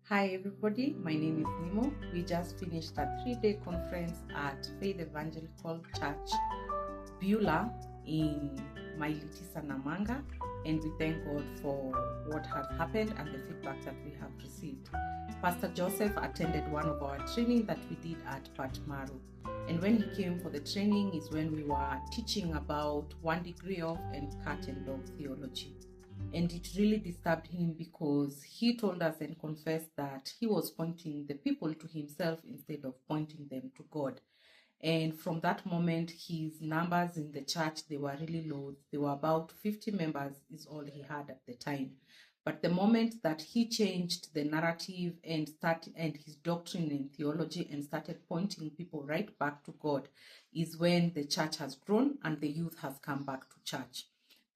Hi everybody, my name is NImo. We just finished a 3-day conference at Faith Evangelical Church, Beulah in Mailitisa, Namanga, and we thank God for what has happened and the feedback that we have received. Pastor Joseph attended one of our training that we did at Patmaru, and when he came for the training is when we were teaching about 1 degree of and cat and dog theology. And it really disturbed him because he told us and confessed that he was pointing the people to himself instead of pointing them to God. And from that moment, his numbers in the church, they were really low. They were about 50 members is all he had at the time. But the moment that he changed the narrative and his doctrine and theology and started pointing people right back to God is when the church has grown and the youth has come back to church.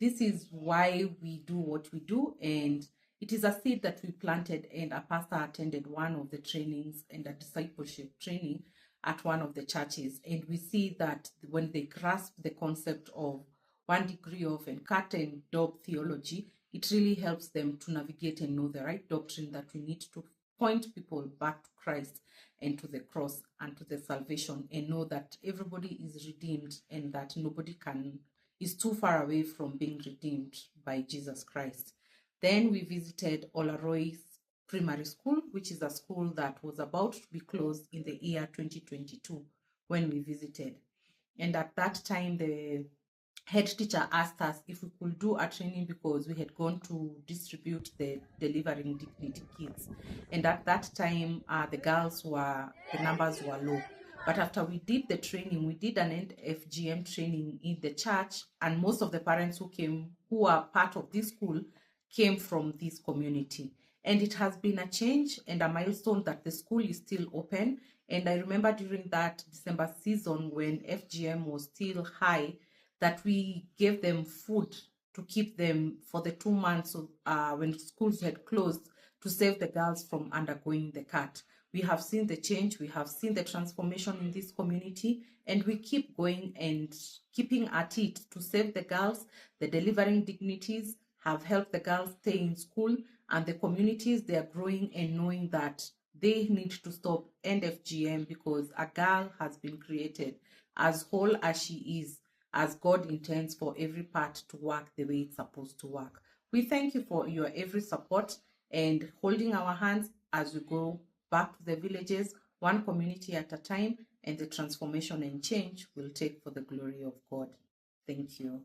This is why we do what we do, and it is a seed that we planted, and a pastor attended one of the trainings and a discipleship training at one of the churches, and we see that when they grasp the concept of 1 degree of and cat and dog theology, it really helps them to navigate and know the right doctrine that we need to point people back to Christ and to the cross and to the salvation, and know that everybody is redeemed and that nobody is too far away from being redeemed by Jesus Christ. Then we visited Olaroy's Primary School, which is a school that was about to be closed in the year 2022 when we visited. And at that time, the head teacher asked us if we could do a training because we had gone to distribute the Delivering Dignity kits. And at that time, the numbers were low. But after we did the training, we did an FGM training in the church, and most of the parents who are part of this school came from this community. And it has been a change and a milestone that the school is still open. And I remember during that December season when FGM was still high, that we gave them food to keep them for the 2 months when schools had closed, to save the girls from undergoing the cut. We have seen the change, we have seen the transformation in this community, and we keep going and keeping at it to save the girls. The Delivering Dignities have helped the girls stay in school, and the communities, they are growing and knowing that they need to stop FGM because a girl has been created as whole as she is, as God intends for every part to work the way it's supposed to work. We thank you for your every support and holding our hands as we go back to the villages, one community at a time, and the transformation and change will take for the glory of God. Thank you.